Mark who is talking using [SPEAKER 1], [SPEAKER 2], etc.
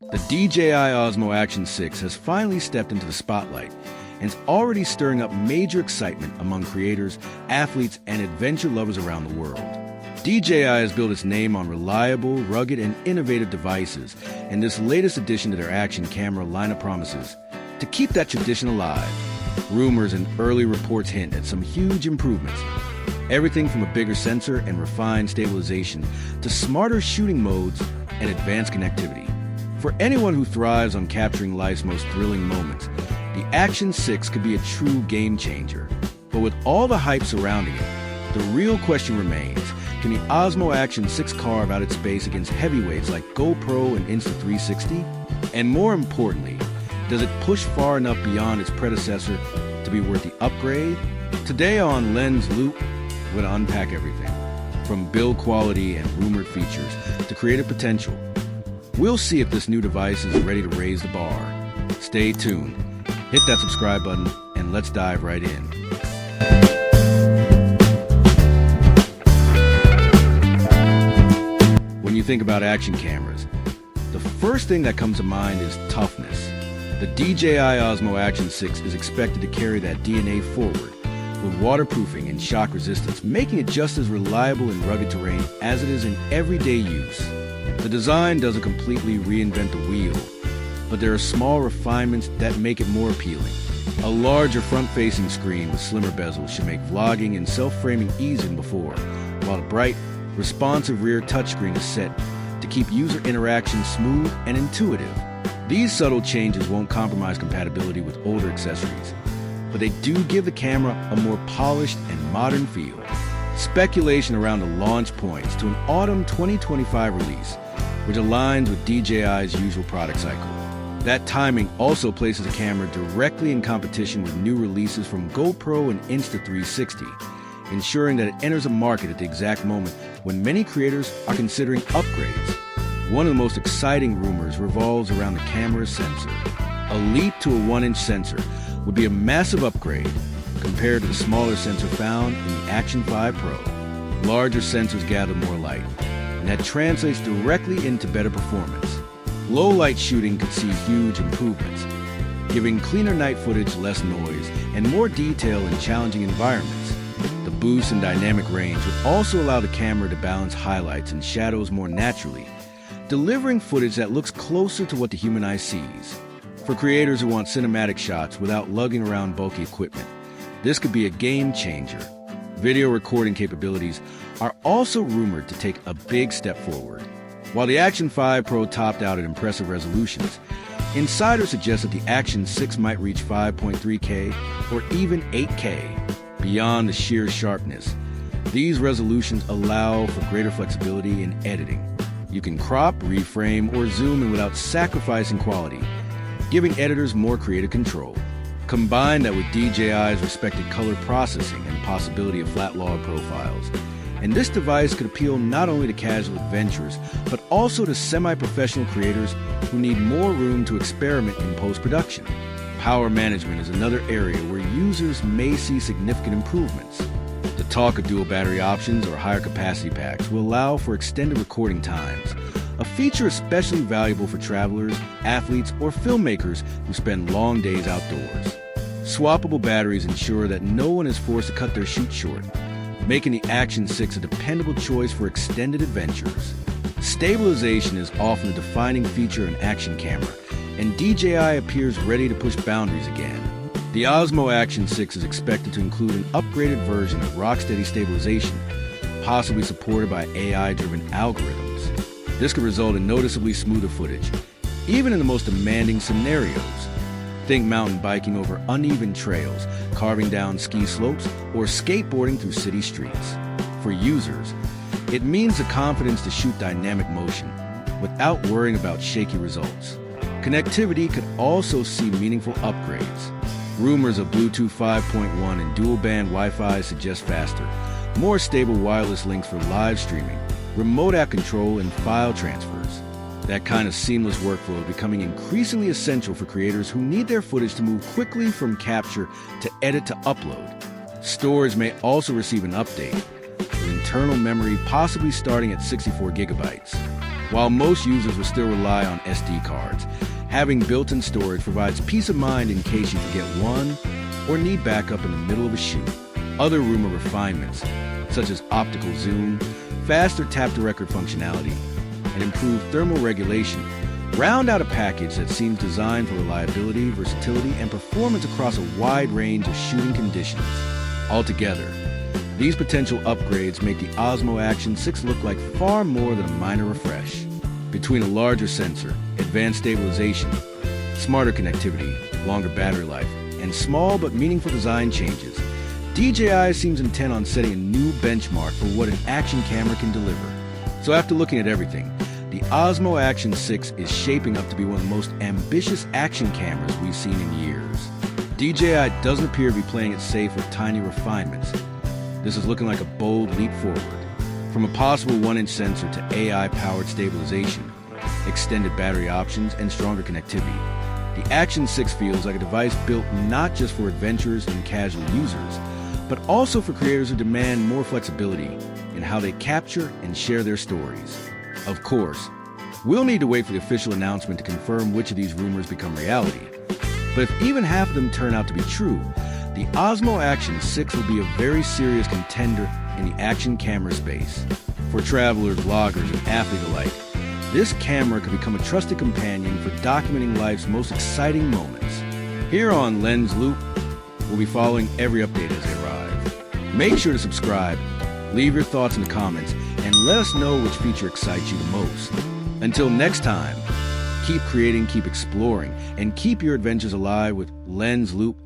[SPEAKER 1] The DJI Osmo Action 6 has finally stepped into the spotlight and is already stirring up major excitement among creators, athletes, and adventure lovers around the world. DJI has built its name on reliable, rugged, and innovative devices, and this latest addition to their action camera lineup promises to keep that tradition alive. Rumors and early reports hint at some huge improvements. Everything from a bigger sensor and refined stabilization to smarter shooting modes and advanced connectivity. For anyone who thrives on capturing life's most thrilling moments, the Action 6 could be a true game changer. But with all the hype surrounding it, the real question remains, can the Osmo Action 6 carve out its space against heavyweights like GoPro and Insta360? And more importantly, does it push far enough beyond its predecessor to be worth the upgrade? Today on Lens Loop, we're going to unpack everything, from build quality and rumored features to creative potential. We'll see if this new device is ready to raise the bar. Stay tuned, hit that subscribe button, and let's dive right in. When you think about action cameras, the first thing that comes to mind is toughness. The DJI Osmo Action 6 is expected to carry that DNA forward, with waterproofing and shock resistance, making it just as reliable in rugged terrain as it is in everyday use. The design doesn't completely reinvent the wheel, but there are small refinements that make it more appealing. A larger front-facing screen with slimmer bezels should make vlogging and self-framing easier than before, while a bright, responsive rear touchscreen is set to keep user interaction smooth and intuitive. These subtle changes won't compromise compatibility with older accessories, but they do give the camera a more polished and modern feel. Speculation around the launch points to an autumn 2025 release, which aligns with DJI's usual product cycle. That timing also places the camera directly in competition with new releases from GoPro and Insta360, ensuring that it enters a market at the exact moment when many creators are considering upgrades. One of the most exciting rumors revolves around the camera's sensor. A leap to a 1-inch sensor would be a massive upgrade compared to the smaller sensor found in the Action 5 Pro. Larger sensors gather more light, and that translates directly into better performance. Low light shooting could see huge improvements, giving cleaner night footage, less noise, and more detail in challenging environments. The boost in dynamic range would also allow the camera to balance highlights and shadows more naturally, delivering footage that looks closer to what the human eye sees. For creators who want cinematic shots without lugging around bulky equipment, this could be a game changer. Video recording capabilities are also rumored to take a big step forward. While the Action 5 Pro topped out at impressive resolutions, insiders suggest that the Action 6 might reach 5.3K or even 8K. Beyond the sheer sharpness, these resolutions allow for greater flexibility in editing. You can crop, reframe, or zoom in without sacrificing quality, giving editors more creative control. Combine that with DJI's respected color processing and possibility of flat log profiles, and this device could appeal not only to casual adventurers, but also to semi-professional creators who need more room to experiment in post-production. Power management is another area where users may see significant improvements. The talk of dual battery options or higher capacity packs will allow for extended recording times, a feature especially valuable for travelers, athletes, or filmmakers who spend long days outdoors. Swappable batteries ensure that no one is forced to cut their shoot short, making the Action 6 a dependable choice for extended adventures. Stabilization is often a defining feature in action camera, and DJI appears ready to push boundaries again. The Osmo Action 6 is expected to include an upgraded version of rock-steady stabilization, possibly supported by AI-driven algorithms. This could result in noticeably smoother footage, even in the most demanding scenarios. Think mountain biking over uneven trails, carving down ski slopes, or skateboarding through city streets. For users, it means the confidence to shoot dynamic motion without worrying about shaky results. Connectivity could also see meaningful upgrades. Rumors of Bluetooth 5.1 and dual-band Wi-Fi suggest faster, more stable wireless links for live streaming, remote app control, and file transfers. That kind of seamless workflow is becoming increasingly essential for creators who need their footage to move quickly from capture to edit to upload. Storage may also receive an update, with internal memory possibly starting at 64 gigabytes. While most users will still rely on SD cards, having built-in storage provides peace of mind in case you forget one or need backup in the middle of a shoot. Other rumor refinements, such as optical zoom, faster tap-to-record functionality, and improved thermal regulation, round out a package that seems designed for reliability, versatility, and performance across a wide range of shooting conditions. Altogether, these potential upgrades make the Osmo Action 6 look like far more than a minor refresh. Between a larger sensor, advanced stabilization, smarter connectivity, longer battery life, and small but meaningful design changes, DJI seems intent on setting a new benchmark for what an action camera can deliver. So after looking at everything, the Osmo Action 6 is shaping up to be one of the most ambitious action cameras we've seen in years. DJI doesn't appear to be playing it safe with tiny refinements. This is looking like a bold leap forward. From a possible 1-inch sensor to AI-powered stabilization, extended battery options, and stronger connectivity, the Action 6 feels like a device built not just for adventurers and casual users, but also for creators who demand more flexibility in how they capture and share their stories. Of course, we'll need to wait for the official announcement to confirm which of these rumors become reality. But if even half of them turn out to be true, the Osmo Action 6 will be a very serious contender in the action camera space. For travelers, vloggers, and athletes alike, this camera could become a trusted companion for documenting life's most exciting moments. Here on Lens Loop, we'll be following every update as they arrive. Make sure to subscribe, leave your thoughts in the comments, and let us know which feature excites you the most. Until next time, keep creating, keep exploring, and keep your adventures alive with Lens Loop